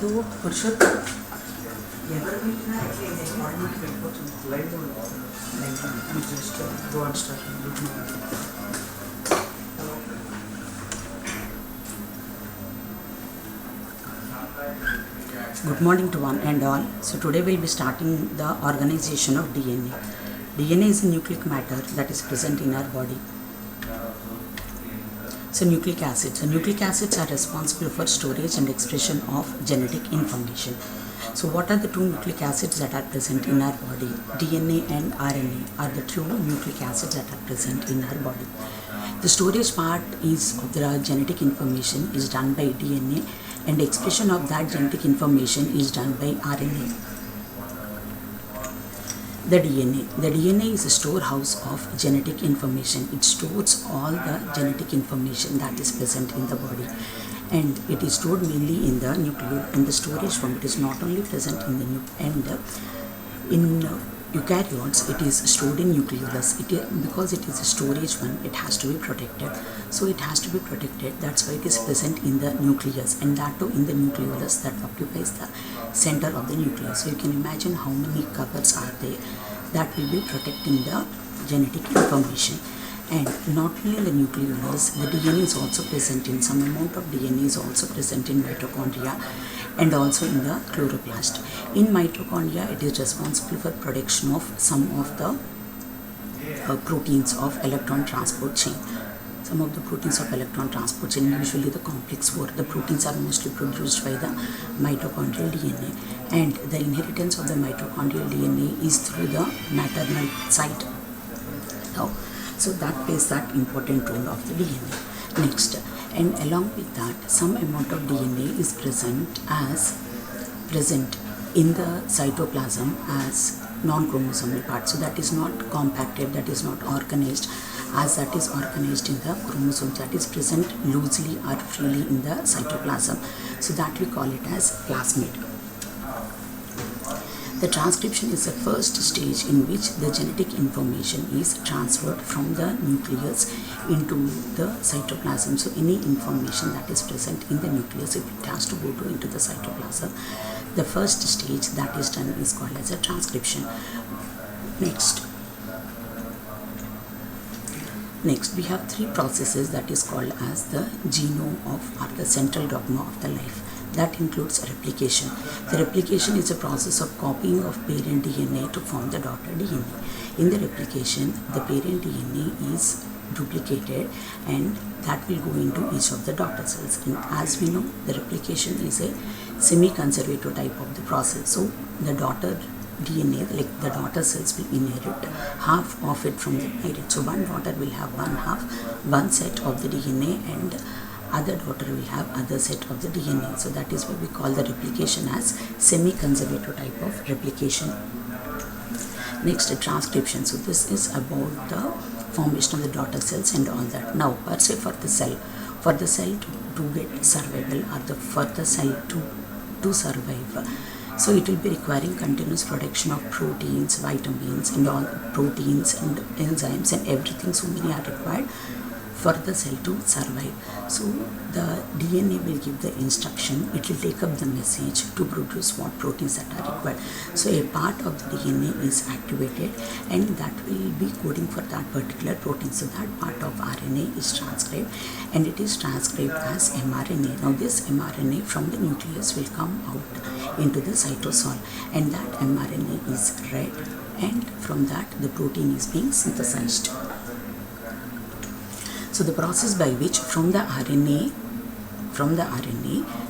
ಅದು ಪುರುಷೋತ್ತಮ Good morning to one and all. So today we'll be starting the organization of DNA. DNA is a nucleic matter that is present in our body. So nucleic acids. So nucleic acids are responsible for storage and expression of genetic information. So what are the two nucleic acids that are present in our body? DNA and RNA are the two nucleic acids that are present in our body. The storage part is of the genetic information is done by DNA, and expression of that genetic information is done by RNA. The DNA is a storehouse of genetic information. It stores all the genetic information that is present in the body, and it is stored mainly in the nucleus. And the storage form, it is not only present in the in eukaryotes, it is stored in nucleolus. Because it is a storage one, it has to be protected. So it has to be protected. That's why it is present in the nucleus, and that too in the nucleolus that occupies the center of the nucleus. So you can imagine how many covers are there that will be protecting the genetic information. And not only in the nucleolus, the DNA is also present in some amount of DNA is also present in mitochondria and also in the chloroplast. In mitochondria, it is responsible for production of some of the proteins of electron transport chain. Some of the proteins of electron transport chain, usually the complex 4, the proteins are mostly produced by the mitochondrial DNA, and the inheritance of the mitochondrial DNA is through the maternal side. Now, so that plays that important role of the DNA. Next, and along with that, some amount of DNA is present in the cytoplasm as non-chromosomal part. So that is not compacted, that is not organized as that is organized in the chromosome, that is present loosely or freely in the cytoplasm. So that we call it as plasmid. The transcription is the first stage in which the genetic information is transferred from the nucleus into the cytoplasm. So any information that is present in the nucleus, if it has to go into the cytoplasm, the first stage that is done is called as a transcription. Next, we have three processes that is called as the genome or the central dogma of the life. That includes replication. The replication is a process of copying of parent DNA to form the daughter DNA. In the replication, the parent DNA is duplicated and that will go into each of the daughter cells. And as we know, the replication is a semi-conservative type of the process. So the daughter DNA, like the daughter cells, will inherit half of it from the parent. So one daughter will have one set of the DNA, and other daughter will have other set of the DNA. So that is why we call the replication as semi-conservative type of replication. Next, transcription. So this is about the formation of the daughter cells and all that. Now, per se, for the cell to get survival, or for the cell to survive, so it will be requiring continuous production of proteins, vitamins, and all proteins and enzymes and everything. So many are required for the cell to survive. So the DNA will give the instruction, it will take up the message to produce what proteins that are required. So a part of the DNA is activated, and that will be coding for that particular protein. So that part of RNA is transcribed, and it is transcribed as mRNA. Now this mRNA from the nucleus will come out into the cytosol, and that mRNA is read, and from that the protein is being synthesized. So the process by which from the RNA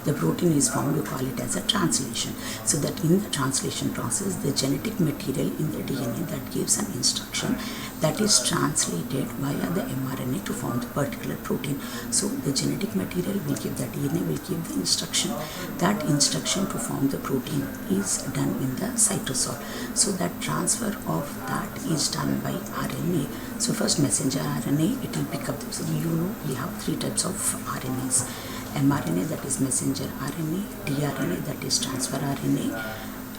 the protein is formed, we call it as a translation. So that in the translation process, the genetic material in the DNA that gives an instruction that is translated via the mRNA to form the particular protein. So the genetic material will give, the DNA will give the instruction. That instruction to form the protein is done in the cytosol. So that transfer of that is done by RNA. So first, messenger RNA, it will pick up. So we have three types of RNAs. mRNA, that is messenger RNA, tRNA, that is transfer RNA,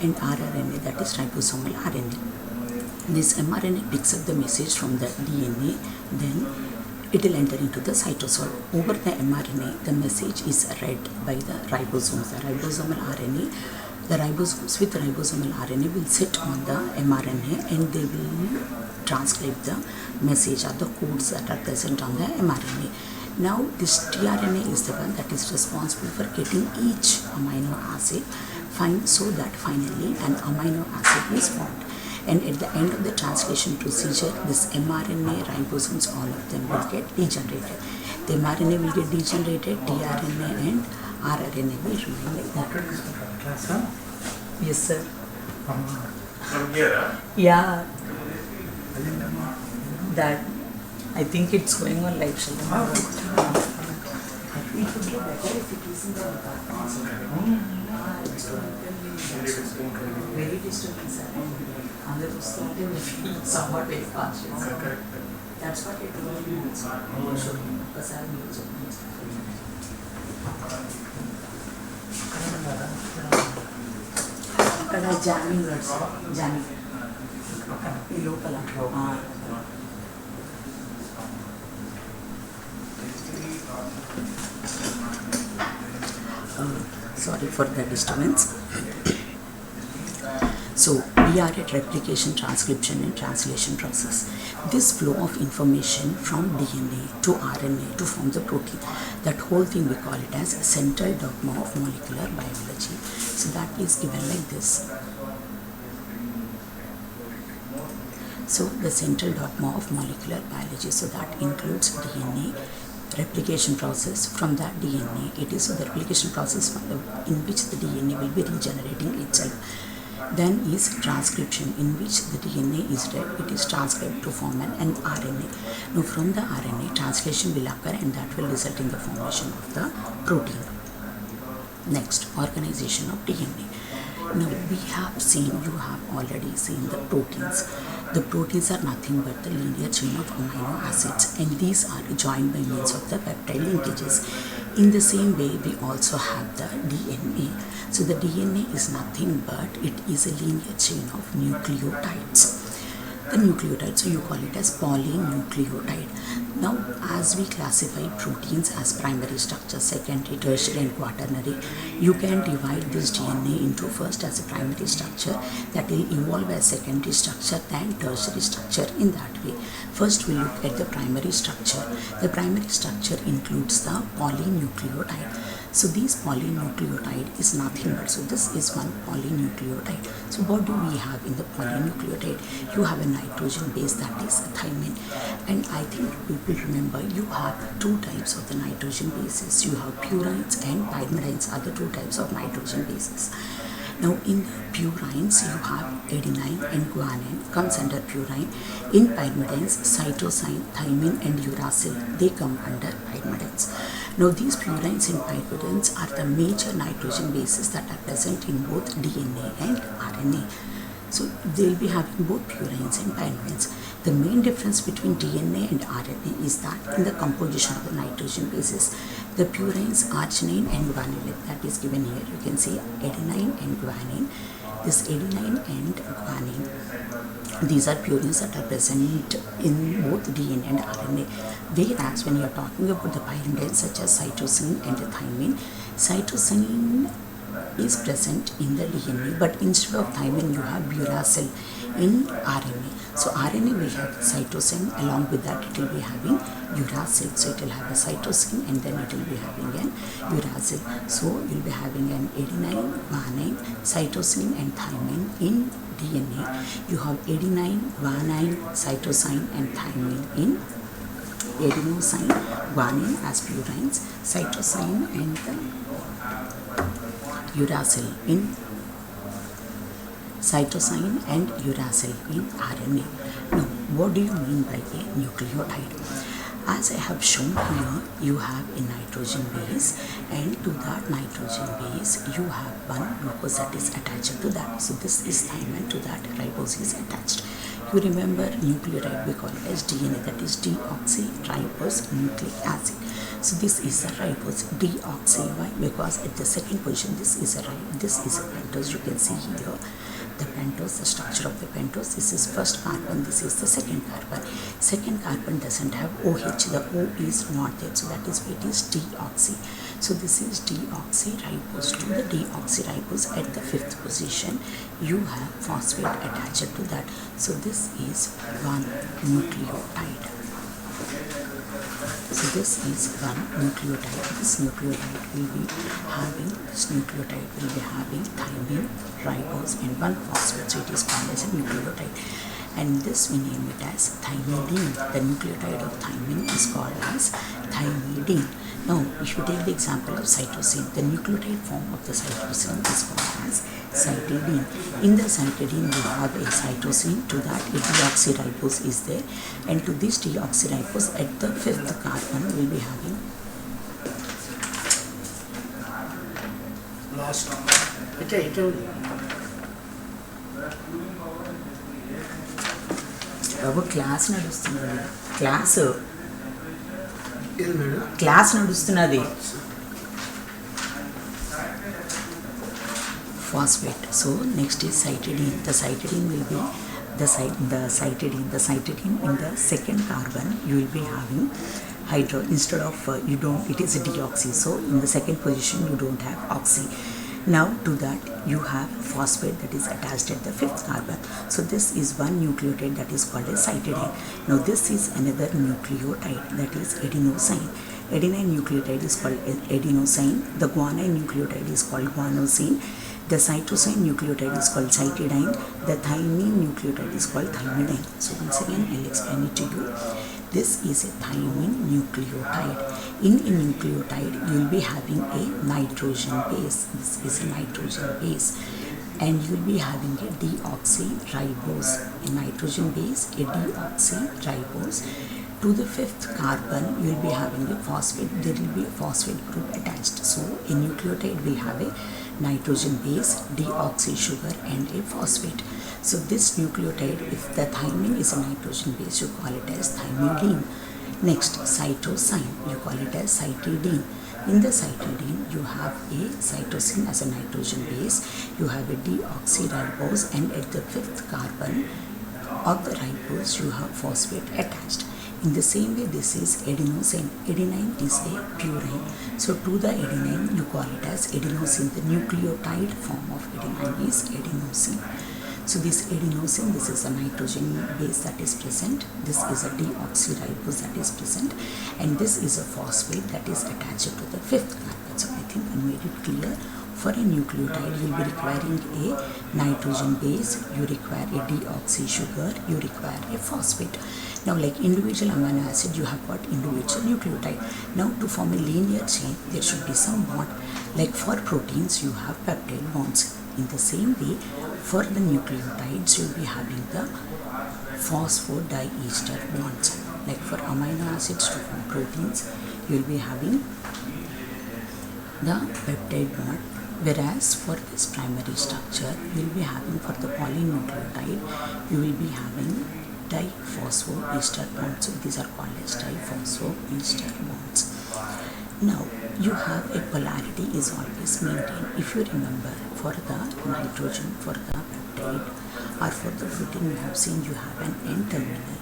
and rRNA, that is ribosomal RNA. This mRNA picks up the message from the DNA, then it will enter into the cytosol. Over the mRNA, the message is read by the ribosomes. The ribosomal RNA, the ribosomes with ribosomal RNA will sit on the mRNA and they will transcribe the message or the codes that are present on the mRNA. Now this tRNA is the one that is responsible for getting each amino acid so that finally an amino acid is formed. And at the end of the translation procedure, this mRNA ribosomes, all of them will get degenerated. The mRNA will get degenerated, tRNA and rRNA will remain like that. Class, huh? Yes, sir. From here, Yeah, that I think it's going on live show. It would be better if it is in the department. Very disturbing, sir. And the starting will feel somewhat very conscious. That's what it will be. Because I have used it. Jamming words, jamming. Local. Sorry for the disturbance. So we are at replication, transcription and translation process. This flow of information from DNA to RNA to form the protein, that whole thing we call it as central dogma of molecular biology. So that is given like this. So the central dogma of molecular biology, so that includes DNA, replication process. From that DNA, it is the replication process in which the DNA will be regenerating itself. Then is transcription, in which the DNA is read, it is transcribed to form an RNA. Now from the RNA, translation will occur and that will result in the formation of the protein. Next, organization of DNA. Now we have seen, you have already seen the proteins. The proteins are nothing but the linear chain of amino acids, and these are joined by means of the peptide linkages. In the same way, we also have the DNA. So the DNA is nothing but it is a linear chain of nucleotides. The nucleotide, so you call it as polynucleotide. Now, as we classify proteins as primary structure, secondary, tertiary and quaternary, you can divide this DNA into first as a primary structure that will evolve as secondary structure, then tertiary structure in that way. First we look at the primary structure. The primary structure includes the polynucleotide. So this polynucleotide is nothing but, so this is one polynucleotide. So what do we have in the polynucleotide? You have a nitrogen base, that is thymine. And I think people remember you have two types of the nitrogen bases. You have purines and pyrimidines are the two types of nitrogen bases. Now in the purines you have adenine and guanine comes under purine. In pyrimidines, cytosine, thymine and uracil, they come under pyrimidines. Now these purines and pyrimidines are the major nitrogen bases that are present in both DNA and RNA. So they will be having both purines and pyrimidines. The main difference between DNA and RNA is that in the composition of the nitrogen bases, the purines, arginine and guanine, that is given here. You can see adenine and guanine. This adenine and guanine, these are purines that are present in both DNA and RNA. Whereas when you are talking about the pyrimidines such as cytosine and thymine, cytosine is present in the DNA, but instead of thymine you have uracil in RNA. So RNA will have cytosine, along with that it will be having uracil. So it will have a cytosine and then it will be having an uracil. So you will be having an adenine, guanine, cytosine and thymine in DNA. You have adenine, guanine, cytosine and thymine in adenosine, guanine as purines, cytosine and uracil in cytosine and uracil in RNA. Now, what do you mean by a nucleotide? As I have shown here, you have a nitrogen base, and to that nitrogen base, you have one glucose that is attached to that. So this is thymine, to that ribose is attached. You remember nucleotide, we call it as DNA, that is deoxyribose nucleic acid. So this is a ribose, deoxy. Why? Because at the second position, this is a pentose. You can see here the pentose, the structure of the pentose. This is first carbon, this is the second carbon. Second carbon doesn't have OH, the O is not there, so that is why it is deoxy. So this is deoxyribose. To the deoxyribose at the 5th position, you have phosphate attached to that. So this is one nucleotide. So this is one nucleotide. This nucleotide will be having thymine, ribose and one phosphate. So it is called as a nucleotide. And this we name it as thymidine. The nucleotide of thymine is called as thymidine. Now, if you take the example of cytosine, the nucleotide form of the cytosine is called as cytidine. In the cytidine, we have a cytosine. To that, a deoxyribose is there, and to this deoxyribose, at the 5th carbon, we will be having Lost. Babu class నడుస్తున్నది class నడుస్తున్నది phosphate. So next is cytidine. The cytidine will be the cytidine in the second carbon. You will be having hydro instead of it is a deoxy. So in the second position you don't have oxy. Now to that you have phosphate that is attached at the 5th carbon. So this is one nucleotide that is called as cytidine. Now this is another nucleotide that is adenosine. Adenine nucleotide is called adenosine. The guanine nucleotide is called guanosine. The cytosine nucleotide is called cytidine. The thymine nucleotide is called thymidine. So once again I'll explain it to you. This is a thymine nucleotide. In a nucleotide, you will be having a nitrogen base. This is a nitrogen base. And you will be having a deoxyribose. A nitrogen base, a deoxyribose. To the 5th carbon, you will be having a phosphate. There will be a phosphate group attached. So a nucleotide will have a nitrogen base, deoxy sugar and a phosphate. So this nucleotide, if the thymine is a nitrogen base, you call it as thymidine. Next, cytosine, you call it as cytidine. In the cytidine, you have a cytosine as a nitrogen base, you have a deoxyribose, and at the 5th carbon of the ribose, you have phosphate attached. In the same way, this is adenosine. Adenine is a purine. So to the adenine, you call it as adenosine. The nucleotide form of adenine is adenosine. So this adenosine, this is a nitrogen base that is present. This is a deoxyribose that is present. And this is a phosphate that is attached to the 5th carbon. So I think I made it clear. For a nucleotide, you will be requiring a nitrogen base, you require a deoxy sugar, you require a phosphate. Now like individual amino acid, you have got individual nucleotide. Now to form a linear chain, there should be some bond. Like for proteins, you have peptide bonds. In the same way, for the nucleotides, you will be having the phosphodiester bonds. Like for amino acids to form proteins, you will be having the peptide bond. Whereas for this primary structure, you will be having for the polynucleotide, you will be having diphosphoester bonds. So these are called as diphosphoester bonds. Now you have a polarity is always maintained. If you remember, for the nitrogen, for the peptide or for the protein, you have seen you have an N terminal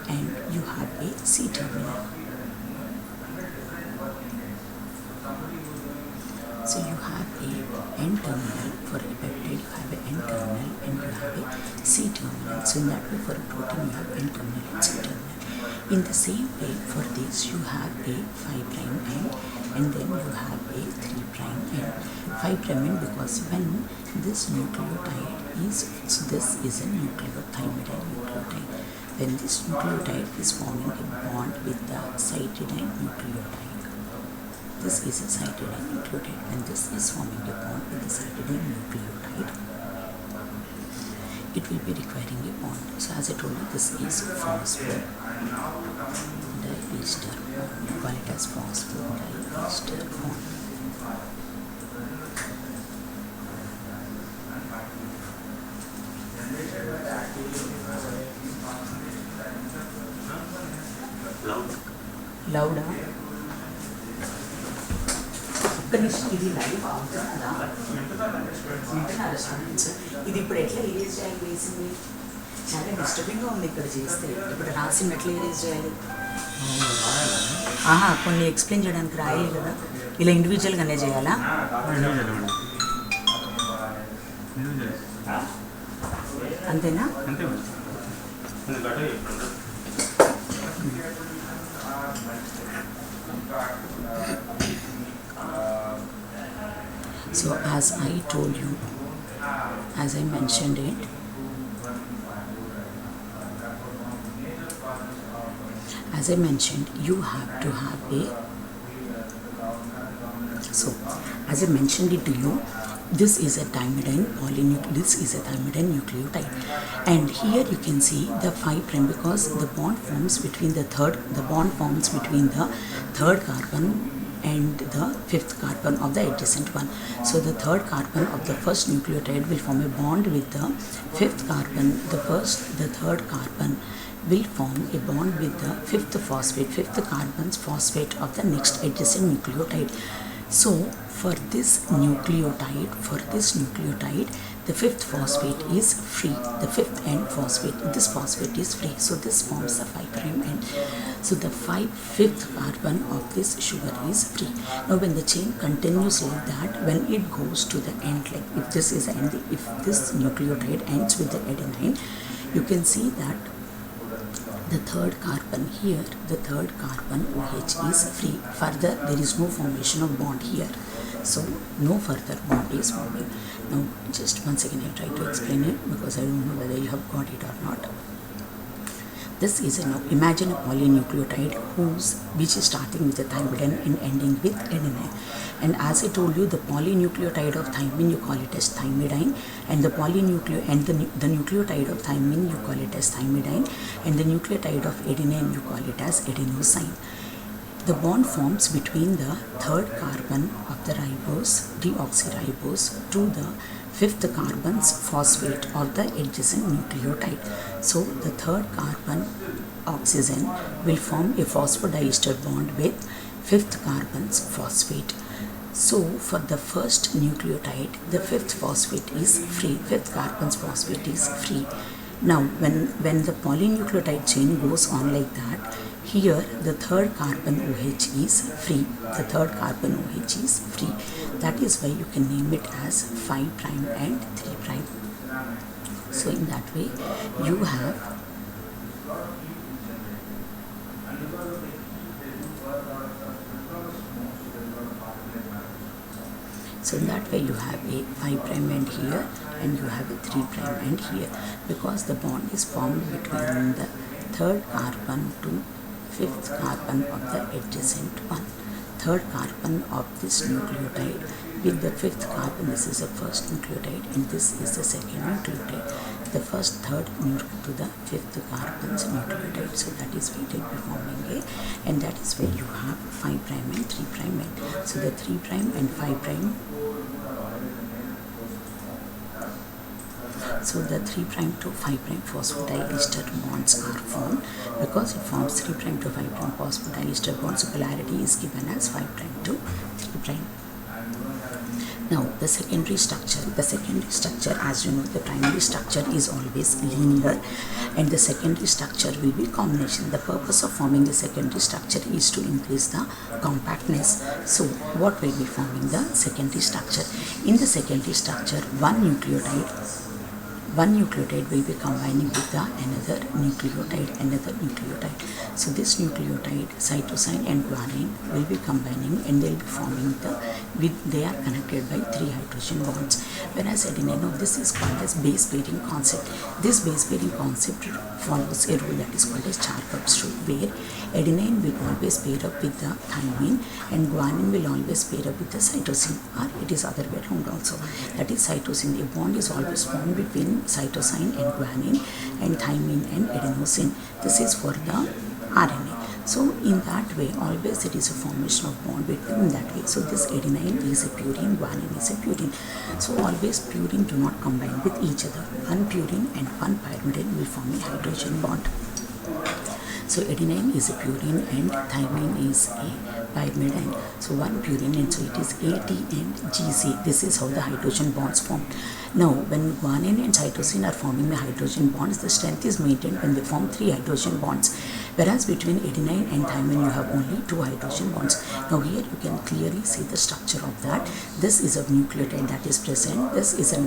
and you have a C terminal. So you have a N terminal. For a peptide, you have a N terminal and you have a C terminal. So in that way, for a protein, you have N terminal and C terminal. In the same way, for this, you have a 5' end and then you have a 3' end. 5' end because when this nucleotide is, so this is a nucleothymidine nucleotide. When this nucleotide is forming a bond with the cytidine nucleotide, this is a cytidine nucleotide. When this is forming a bond with the cytidine nucleotide, it will be requiring a bond. So as I told you, this is phosphodiester bond. You call it as phosphodiester bond. Louder. నిమిషం ఇది live అవుతుందా వింటున్నారా students? ఇది ఇప్పుడు ఎట్లా erase చేయాలి? వేసింది చాలా డిస్టర్బింగ్గా ఉంది ఇక్కడ చేస్తే. ఇప్పుడు రాసింది ఎట్లా ఎరేజ్ చేయాలి? కొన్ని ఎక్స్ప్లెయిన్ చేయడానికి రాయాలి కదా, ఇలా ఇండివిజువల్గానే చేయాలా? అంతేనా? So as I told you, as I mentioned it, you have to have a, so as I mentioned it to you, this is a thymidine nucleotide, and here you can see the 5' because the bond forms between the third carbon and the fifth carbon of the adjacent one. So the third carbon of the first nucleotide will form a bond with the fifth carbon. The third carbon will form a bond with the fifth carbon's phosphate of the next adjacent nucleotide. So for this nucleotide, the fifth phosphate is free. The fifth end phosphate, this phosphate is free. So this forms the 5' end. So the fifth carbon of this sugar is free. Now when the chain continues like that, when it goes to the end, like if this is the end, if this nucleotide ends with the adenine, you can see that the third carbon here, the third carbon OH is free. Further, there is no formation of bond here. So no further bond is forming. Now just once again I try to explain it because I don't know whether you have got it or not. This is imagine a polynucleotide which is starting with a thymidine and ending with adenine. And as I told you, the polynucleotide of thymine you call it as thymidine, and the nucleotide of thymine you call it as thymidine, and the nucleotide of adenine you call it as adenosine. The bond forms between the third carbon of the deoxyribose to the fifth carbon's phosphate of the adjacent nucleotide. So the third carbon oxygen will form a phosphodiester bond with fifth carbon's phosphate. So for the first nucleotide, the fifth phosphate is free. Fifth carbon's phosphate is free. Now when the polynucleotide chain goes on like that, here the third carbon OH is free. The third carbon OH is free. That is why you can name it as 5' and 3'. So in that way you have a 5' end here, and you have a 3' end here, because the bond is formed between the third carbon to fifth carbon of the adjacent one. Third carbon of this nucleotide with the fifth carbon, this is the first nucleotide and this is the second nucleotide. The first third to the fifth carbon's nucleotide. So that is why it will be forming a, and that is where you have 5' and 3' end. So the 3' and 5'. So the 3' to 5' phosphodiester bonds are formed because it forms 3' to 5' phosphodiester bonds. So polarity is given as 5' to 3'. Now the secondary structure, as you know, the primary structure is always linear and the secondary structure will be combination. The purpose of forming the secondary structure is to increase the compactness. So what will be forming the secondary structure? In the secondary structure, one nucleotide will be combining with another nucleotide. So this nucleotide, cytosine and guanine, will be combining and they will be forming they are connected by 3 hydrogen bonds. Whereas adenine, this is called as base pairing concept. This base pairing concept follows a rule that is called as Charpap's rule, where adenine will always pair up with the thymine and guanine will always pair up with the cytosine, or it is other way around also. That is cytosine. A bond is always formed between cytosine and guanine and thymine and adenosine. This is for the RNA. So in that way, always it is a formation of bond between that way. So this adenine is a purine, guanine is a purine. So always purine do not combine with each other. One purine and one pyrimidine will form a hydrogen bond. So adenine is a purine and thymine is a pyrimidine. So one purine, and so it is AT and GC. This is how the hydrogen bonds form. Now when guanine and cytosine are forming the hydrogen bonds, the strength is maintained when they form 3 hydrogen bonds, whereas between adenine and thymine you have only 2 hydrogen bonds. Now here you can clearly see the structure of that. This is a nucleotide that is present. This is the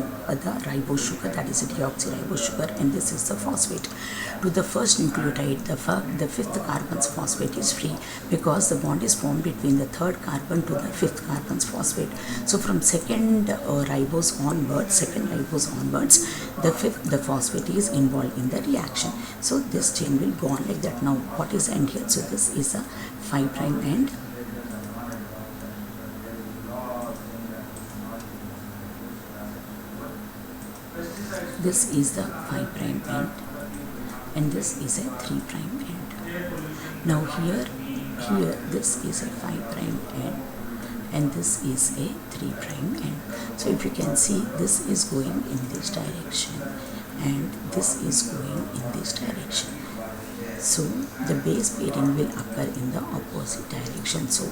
ribose sugar, that is a deoxyribose sugar, and this is the phosphate. To the first nucleotide, the 5th carbon's phosphate is free because the bond is formed between the 3rd carbon to the 5th carbon's phosphate. So from second ribose onwards, the phosphate is involved in the reaction. So this chain will go on like that. Now what is the end here? So this is a 5' end. This is the 5' end, and this is a 3' end. Now here this is a 5' end, and this is a 3' end. So if you can see, this is going in this direction and this is going in this direction. So the base pairing will occur in the opposite direction. So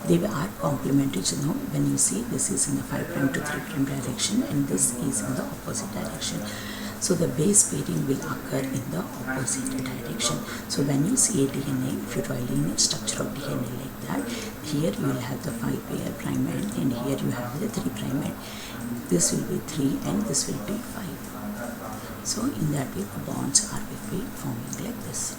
they are complementary. So now when you see, this is in the 5' to 3' direction and this is in the opposite direction. So the base pairing will occur in the opposite direction. So when you see a DNA, if you draw a linear structure of DNA like that, here you will have the 5' prime end and here you have the 3' end. This will be 3 and this will be 5. So in that way the bonds will be forming like this.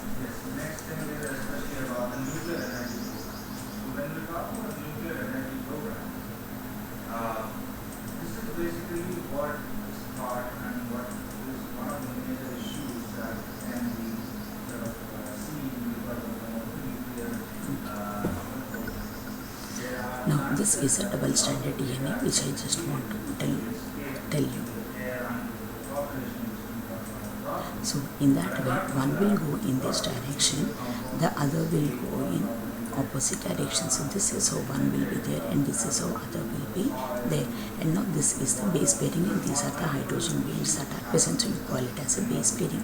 Now this is a double-stranded DNA, which I just want to tell you. So in that way, one will go in this direction, the other will go in opposite direction. So this is how one will be there and this is how other will be there. And now this is the base pairing and these are the hydrogen bonds that are present. So you call it as a base pairing.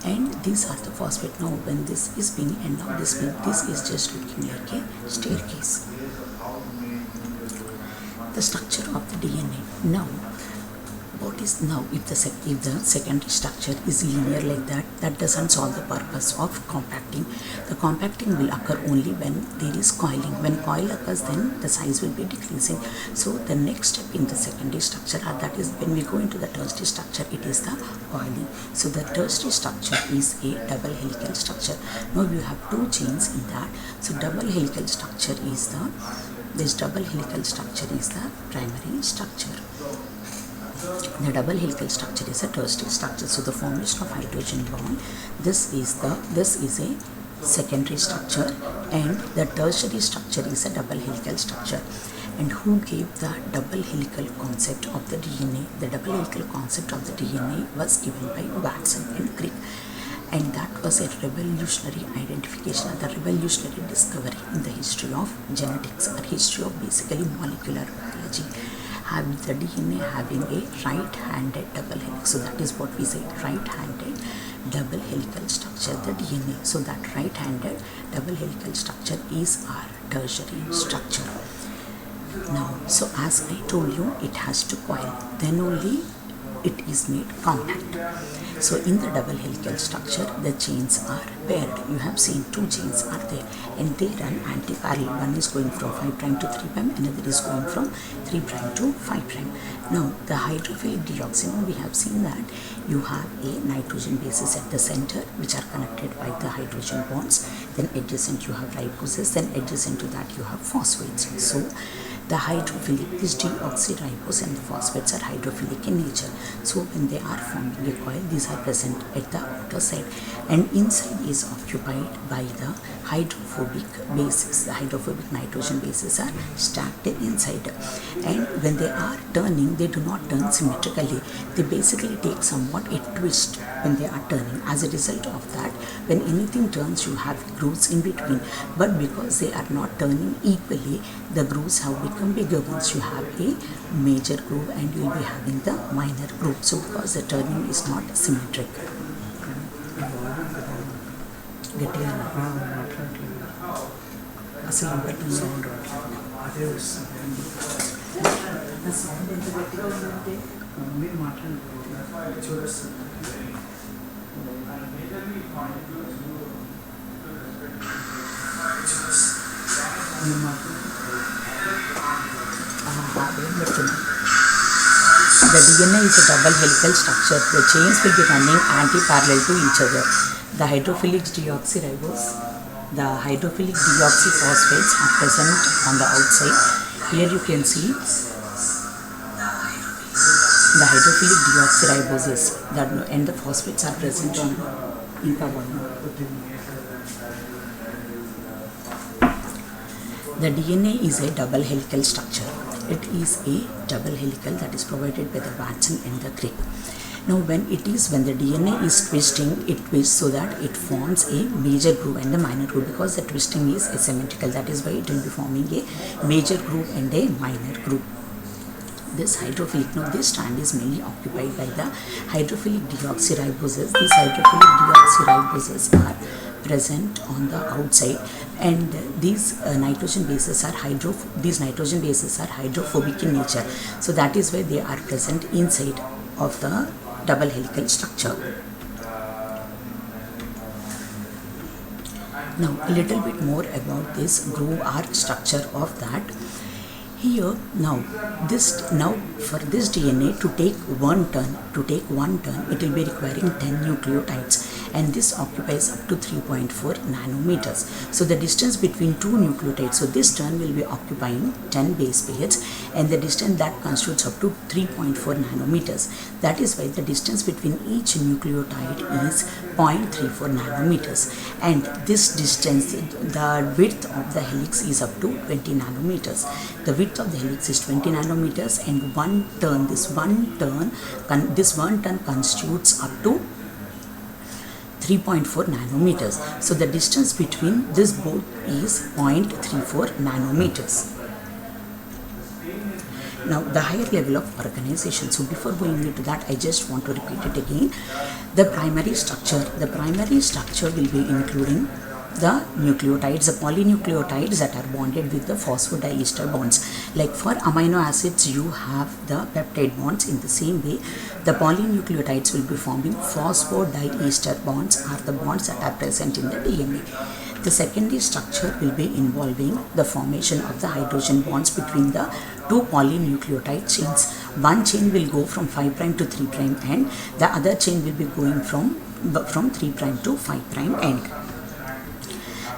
And these are the phosphate. Now when this is being, and now this is just looking like a staircase. The structure of the DNA. Now what is now if the secondary structure is linear like that doesn't solve the purpose of compacting. The compacting will occur only when there is coiling. When coil occurs, then the size will be decreasing. So the next step in the secondary structure, that is when we go into the tertiary structure, it is the coiling. So the tertiary structure is a double helical structure. Now you have 2 chains in that. So double helical structure is the primary structure. The double helical structure is a tertiary structure. So the formation of hydrogen bond, this is a secondary structure, and the tertiary structure is a double helical structure. And who gave the double helical concept of the DNA? The double helical concept of the DNA was given by Watson and Crick. And that was a revolutionary identification, the revolutionary discovery in the history of genetics, or history of basically molecular biology. Having the DNA having a right-handed double helix. So that is what we say, right-handed double helical structure, the DNA. So that right-handed double helical structure is our tertiary structure. Now, so as I told you, it has to coil, then only it is made compact. So in the double helical structure, the chains are paired. You have seen 2 chains are there and they run anti-parallel. One is going from 5' to 3', another is going from 3' to 5'. Now the hydrophilic deoxyribonucleic, we have seen that you have a nitrogen bases at the center which are connected by the hydrogen bonds. Then adjacent you have riboses, then adjacent to that you have phosphates. So the hydrophilic, this deoxyribose and the phosphates are hydrophilic in nature. So when they are forming a coil, these are present at the outer side, and inside is occupied by the hydrophobic bases. The hydrophobic nitrogen bases are stacked inside, and when they are turning, they do not turn symmetrically. They basically take somewhat a twist when they are turning. As a result of that, when anything turns, you have grooves in between, but because they are not turning equally, the grooves have become bigger ones. You have a major groove and you will be having the minor groove. So because the turning is not symmetric. గట్టిగా మాట్లాడలేదు అసలు వినపడుతుంది. Sound రావట్లేదు అదే వస్తుంది ఆ sound ఎంత గట్టిగా ఉందంటే మీరు మాట్లాడలేదు చూపిస్తుంది మీరు మాట్లాడారు అదేం పెడుతుంది. The DNA is a double helical structure. The chains will be running anti-parallel to each other. The hydrophilic deoxyribose, the hydrophilic deoxyphosphates are present on the outside. Here you can see the hydrophilic deoxyriboses and the phosphates are present on one. The DNA is a double helical structure. It is a double helical that is provided by the Watson and the Crick. Now when the DNA is twisting, it twists so that it forms a major groove and the minor groove, because the twisting is asymmetrical. That is why it will be forming a major groove and a minor groove. This hydrophilic, now this strand is mainly occupied by the hydrophilic deoxyriboses. These hydrophilic deoxyriboses are present on the outside, and these nitrogen bases are hydrophobic in nature. So that is why they are present inside of the double helical structure. Now a little bit more about this groove arc structure of that. Here now for this DNA to take one turn, it will be requiring 10 nucleotides, and this occupies up to 3.4 nanometers. So the distance between two nucleotides, so this turn will be occupying 10 base pairs, and the distance that constitutes up to 3.4 nanometers. That is why the distance between each nucleotide is 0.34 nanometers, and this distance, the width of the helix is up to 20 nanometers. The width of the helix is 20 nanometers, and this one turn constitutes up to 3.4 nanometers. So the distance between this both is 0.34 nanometers. Now the higher level of organization. So before going into that, I just want to repeat it again. The primary structure will be including the nucleotides, the polynucleotides that are bonded with the phosphodiester bonds. Like for amino acids, you have the peptide bonds. In the same way, the polynucleotides will be forming phosphodiester bonds, are the bonds that are present in the DNA. The secondary structure will be involving the formation of the hydrogen bonds between the two polynucleotide chains. One chain will go from 5' to 3' end, the other chain will be going from 3' to 5' end.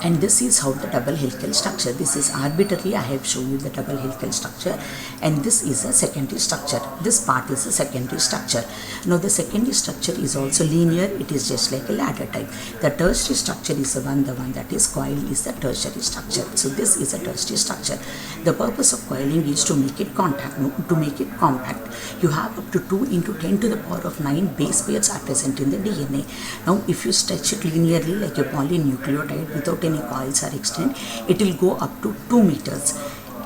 And this is how the double helical structure. This is arbitrarily I have shown you the double helical structure, and this is a secondary structure. This part is a secondary structure. Now the secondary structure is also linear. It is just like a ladder type. The tertiary structure is the one that is coiled is the tertiary structure. So this is a tertiary structure. The purpose of coiling is to make it compact. You have up to 2 into 10 to the power of 9 base pairs are present in the DNA. Now if you stretch it linearly like a polynucleotide without any coils or extend, it will go up to 2 meters.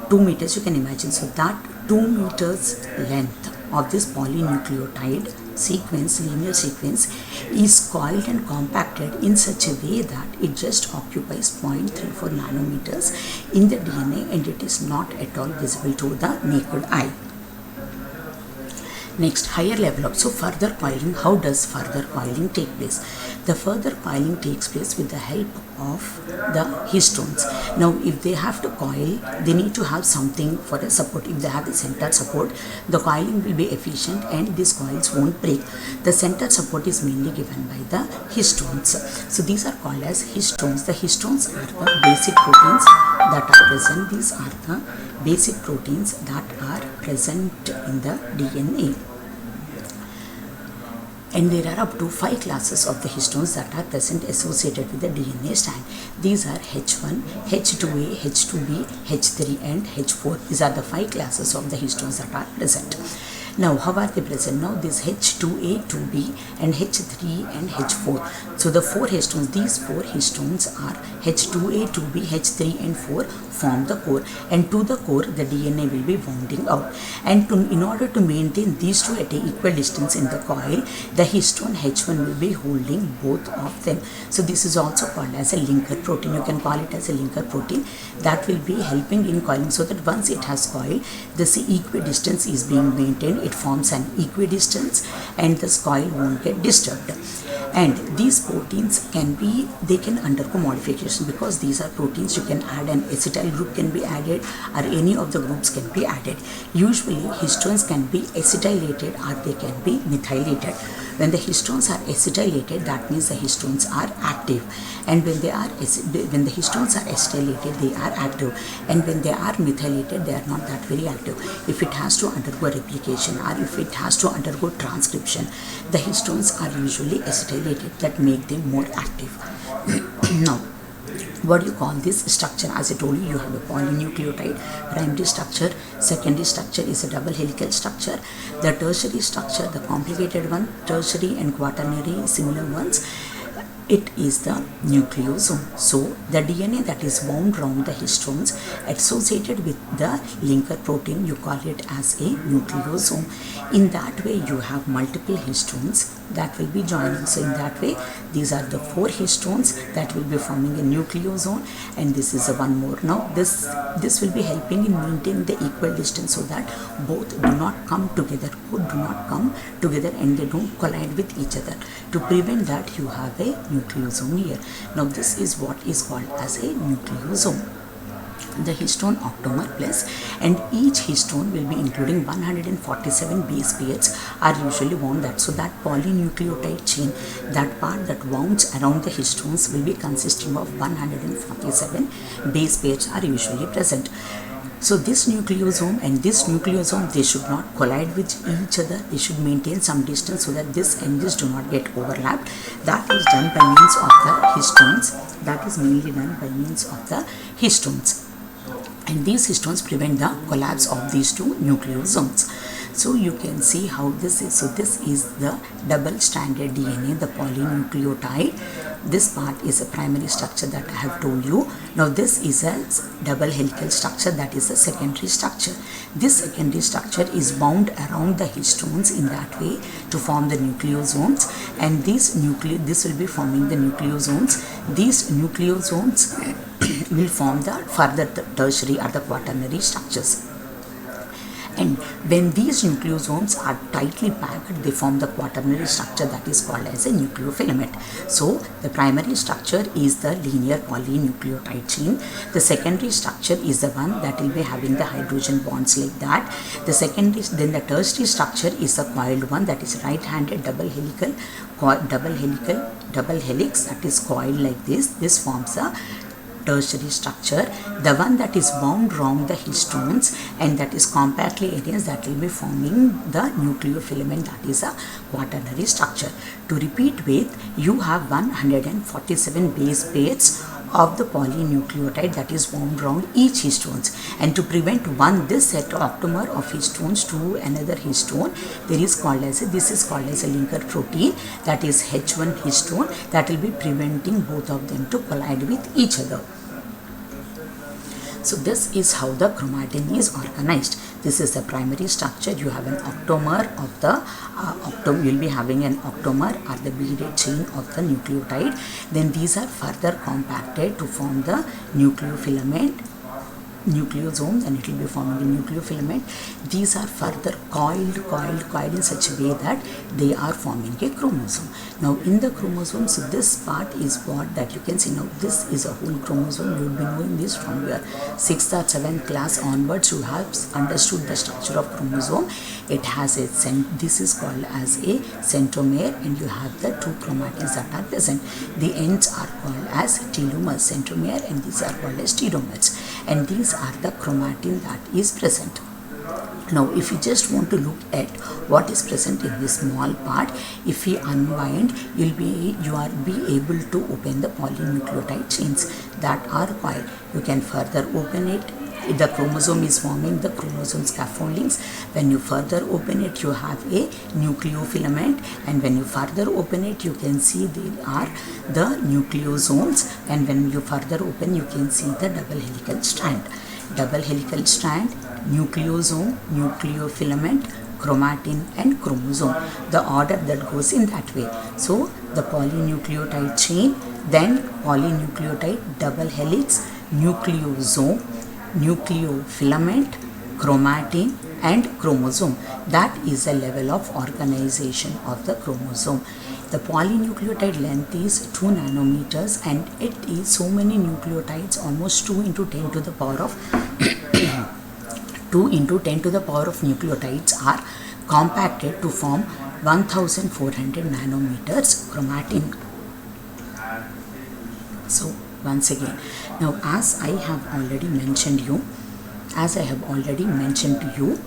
2 meters you can imagine. So that 2 meters length of this polynucleotide sequence, linear sequence, is coiled and compacted in such a way that it just occupies 0.34 nanometers in the DNA, and it is not at all visible to the naked eye. Next, higher level of, so further coiling. How does further coiling take place? The further coiling takes place with the help of the histones. Now if they have to coil, they need to have something for a support. If they have the center support, the coiling will be efficient and these coils won't break. The center support is mainly given by the histones. So these are called as histones. The histones are the basic proteins that are present. These are the basic proteins that are present in the DNA. And there are up to 5 classes of the histones that are present associated with the DNA strand. These are H1, H2A, H2B, H3 and H4. These are the 5 classes of the histones that are present. Now how are they present? Now this H2A, 2B and H3 and H4. So the 4 histones, these 4 histones are H2A, 2B, H3 and 4 form the core, and to the core the DNA will be wounding out, and in order to maintain these two at an equal distance in the coil, the histone H1 will be holding both of them. So this is also called as a linker protein. You can call it as a linker protein that will be helping in coiling, so that once it has coiled, this equidistance is being maintained. It forms an equidistance and this coil won't get disturbed. And these proteins can undergo modification, because these are proteins. You can add an acetyl group can be added, or any of the groups can be added. Usually histones can be acetylated or they can be methylated. When the histones are acetylated, that means the histones are active, and when the histones are acetylated, they are active, and when they are methylated, they are not that very active. If it has to undergo replication or if it has to undergo transcription, the histones are usually acetylated, that make them more active. Now, what do you call this structure? As I told you, you have a polynucleotide primary structure, secondary structure is a double helical structure, the tertiary structure, the complicated one, tertiary and quaternary similar ones, it is the nucleosome. So the DNA that is wound around the histones associated with the linker protein, you call it as a nucleosome. In that way you have multiple histones that will be joining. So in that way, these are the 4 histones that will be forming a nucleosome, and this is a one more. Now this will be helping in maintaining the equal distance, so that both do not come together, and they don't collide with each other. To prevent that, you have a nucleosome here. Now this is what is called as a nucleosome. The histone octamer plus, and each histone will be including 147 base pairs are usually wound that. So that polynucleotide chain, that part that wounds around the histones, will be consisting of 147 base pairs are usually present. So this nucleosome and this nucleosome, they should not collide with each other. They should maintain some distance, so that this and this do not get overlapped. That is done by means of the histones. That is mainly done by means of the histones. And these histones prevent the collapse of these two nucleosomes. So you can see how this is. So this is the double-stranded DNA, the polynucleotide. This part is a primary structure that I have told you. Now this is a double helical structure, that is a secondary structure. This secondary structure is bound around the histones in that way to form the nucleosomes, and this will be forming the nucleosomes. These nucleosomes will form the further tertiary or the quaternary structures. And when these nucleosomes are tightly packed, they form the quaternary structure that is called as a nucleofilament. So the primary structure is the linear polynucleotide chain. The secondary structure is the one that will be having the hydrogen bonds like that. Then the tertiary structure is the coiled one, that is right-handed double helix that is coiled like this. This forms a tertiary structure. The one that is wound around the histones and that is compactly arranged, that will be forming the nucleofilament, that is a quaternary structure. To repeat with, you have 147 base pairs of the polynucleotide that is wound around each histones, and to prevent this set of octamer of histones to another histone, this is called as a linker protein, that is H1 histone, that will be preventing both of them to collide with each other. So this is how the chromatin is organized. This is the primary structure. You have an octamer of the you will be having an octamer or the beaded chain of the nucleotide. Then these are further compacted to form the nucleosomes, and it will be forming the nucleofilament. These are further coiled in such a way that they are forming a chromosome. Now in the chromosome, so this part is what that you can see. Now this is a whole chromosome. You will be knowing this from your 6th or 7th class onwards. You have understood the structure of chromosome. It has this is called as a centromere, and you have the 2 chromatins that are present. The ends are called as telomers, centromere, and these are called as telomers, and these are the chromatin that is present. Now if you just want to look at what is present in this small part, if we unwind, you are able to open the polynucleotide chains that are coiled. You can further open it the chromosome is forming the chromosome scaffoldings. When you further open it, you have a nucleofilament, and when you further open it, you can see there are the nucleosomes, and when you further open, you can see the double helical strand. Double helical strand, nucleosome, nucleofilament, chromatin and chromosome, the order that goes in that way. So the polynucleotide chain, then polynucleotide, double helix, nucleosome, nucleofilament, chromatin and chromosome. That is a level of organization of the chromosome. The polynucleotide length is 2 nanometers, and it is so many nucleotides, almost 2 into 10 to the power of 2 into 10 to the power of nucleotides are compacted to form 1400 nanometers chromatin. So once again, now as I have already mentioned to you,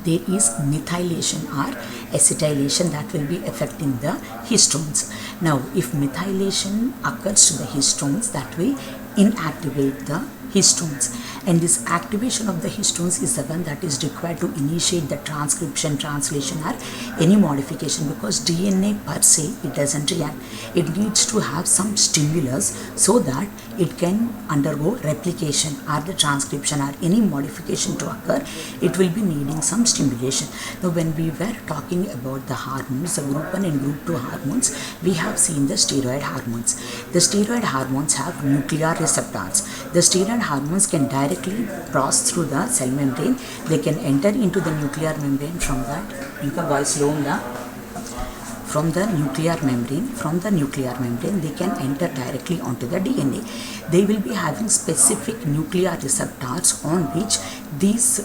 there is methylation or acetylation that will be affecting the histones. Now if methylation occurs to the histones, that will inactivate the histones, and this activation of the histones is the one that is required to initiate the transcription, translation or any modification, because DNA per se, it doesn't react. It needs to have some stimulus so that it can undergo replication or the transcription or any modification to occur. It will be needing some stimulation. Now when we were talking about the hormones, the group 1 and group 2 hormones, we have seen the steroid hormones. The steroid hormones have nuclear receptors. The steroid hormones can directly cross through the cell membrane. They can enter into the nuclear membrane from that. From the nuclear membrane, they can enter directly onto the DNA. They will be having specific nuclear receptors on which these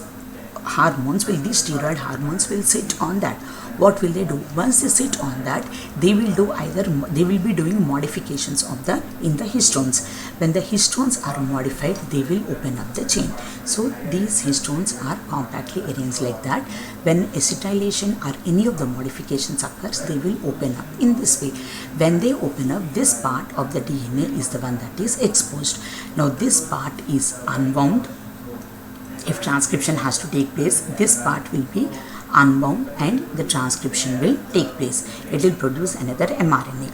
steroid hormones will sit on that. What will they do? Once they sit on that, they will be doing modifications in the histones. When the histones are modified, they will open up the chain. So these histones are compactly arranged like that. When acetylation or any of the modifications occurs, they will open up in this way. When they open up, this part of the DNA is the one that is exposed. Now this part is unbound. If transcription has to take place, this part will be unbound and the transcription will take place. It will produce another mRNA.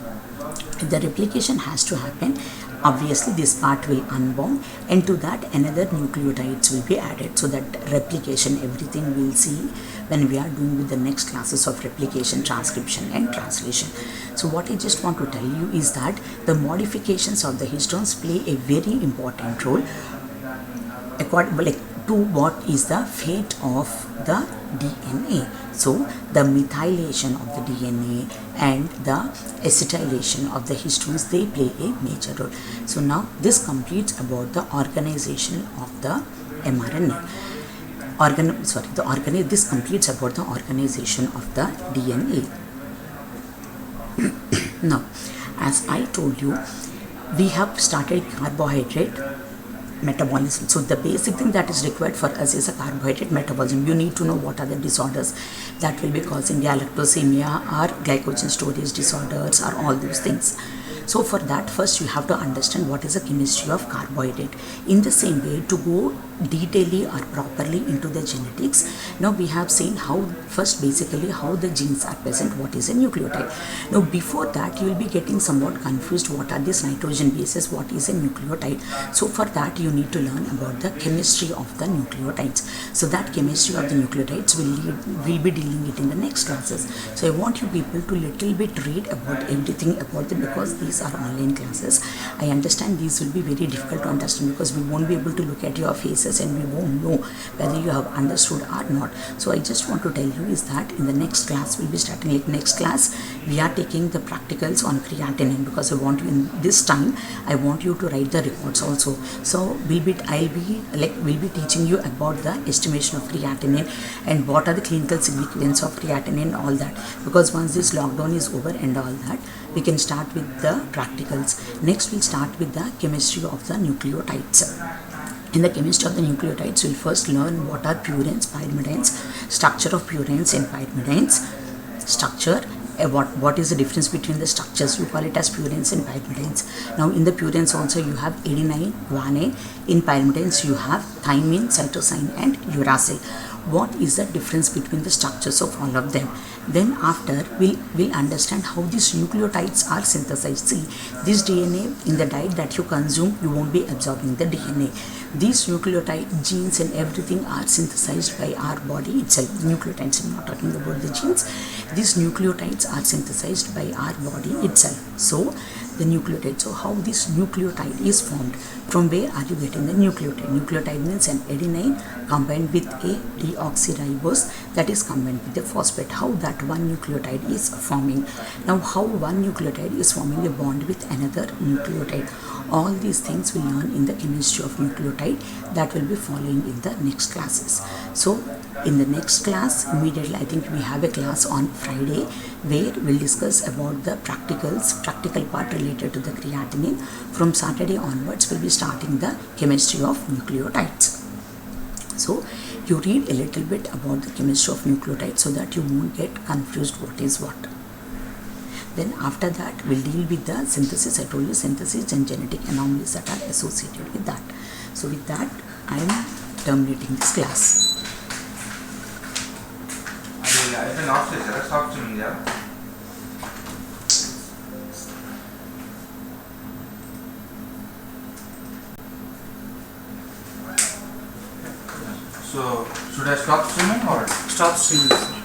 If the replication has to happen, obviously this part will unbound, and to that another nucleotides will be added, so that replication, everything we'll see when we are doing with the next classes of replication, transcription and translation. So what I just want to tell you is that the modifications of the histones play a very important role to what is the fate of the DNA. So the methylation of the DNA and the acetylation of the histones, they play a major role. So now this completes about the organization of the mRNA. This completes about the organization of the DNA. Now, as I told you, we have started carbohydrate metabolism. So the basic thing that is required for us is a carbohydrate metabolism. You need to know what are the disorders that will be causing galactosemia or glycogen storage disorders or all those things. So for that, first you have to understand what is the chemistry of carbohydrate. In the same way, to go detailedly or properly into the genetics, now we have seen basically how the genes are present, what is a nucleotide. Now before that, you will be getting somewhat confused what are these nitrogen bases, what is a nucleotide. So for that, you need to learn about the chemistry of the nucleotides. So that chemistry of the nucleotides we'll be dealing it in the next classes. So I want you people to little bit read about everything about them, because these are online classes. I understand these will be very difficult to understand, because we won't be able to look at your faces and we won't know whether you have understood or not. So I just want to tell you is that in the next class, we'll be starting next class, we are taking the practicals on creatinine, because I want you in this time, I want you to write the reports also. So we'll be teaching you about the estimation of creatinine and what are the clinical significance of creatinine, all that, because once this lockdown is over and all that, we can start with the practicals. Next we'll start with the chemistry of the nucleotides. In the chemistry of the nucleotides, we'll first learn what are purines, pyrimidines, structure of purines and pyrimidines, structure, what is the difference between the structures? You call it as purines and pyrimidines. Now in the purines also you have adenine, guanine. In pyrimidines you have thymine, cytosine and uracil. What is the difference between the structures of all of them? Then after we'll understand how these nucleotides are synthesized. See, this DNA in the diet that you consume, you won't be absorbing the DNA. These nucleotide genes and everything are synthesized by our body itself. Nucleotides, I'm not talking about the genes. These nucleotides are synthesized by our body itself. So the nucleotide, so how this nucleotide is formed? From where are you getting the nucleotide? Nucleotide means an adenine combined with a deoxyribose that is combined with a phosphate. How that one nucleotide is forming? Now how one nucleotide is forming a bond with another nucleotide? All these things we'll learn in the chemistry of nucleotide, that will be following in the next classes. So in the next class, immediately I think we have a class on Friday where we'll discuss about the practical part related to the creatinine. From Saturday onwards we'll be starting the chemistry of nucleotides. So you read a little bit about the chemistry of nucleotides so that you won't get confused what is what. Then after that we'll deal with the synthesis. I told you synthesis and genetic anomalies that are associated with that. So with that I am terminating this class. So should I stop streaming or? Stop streaming, sir.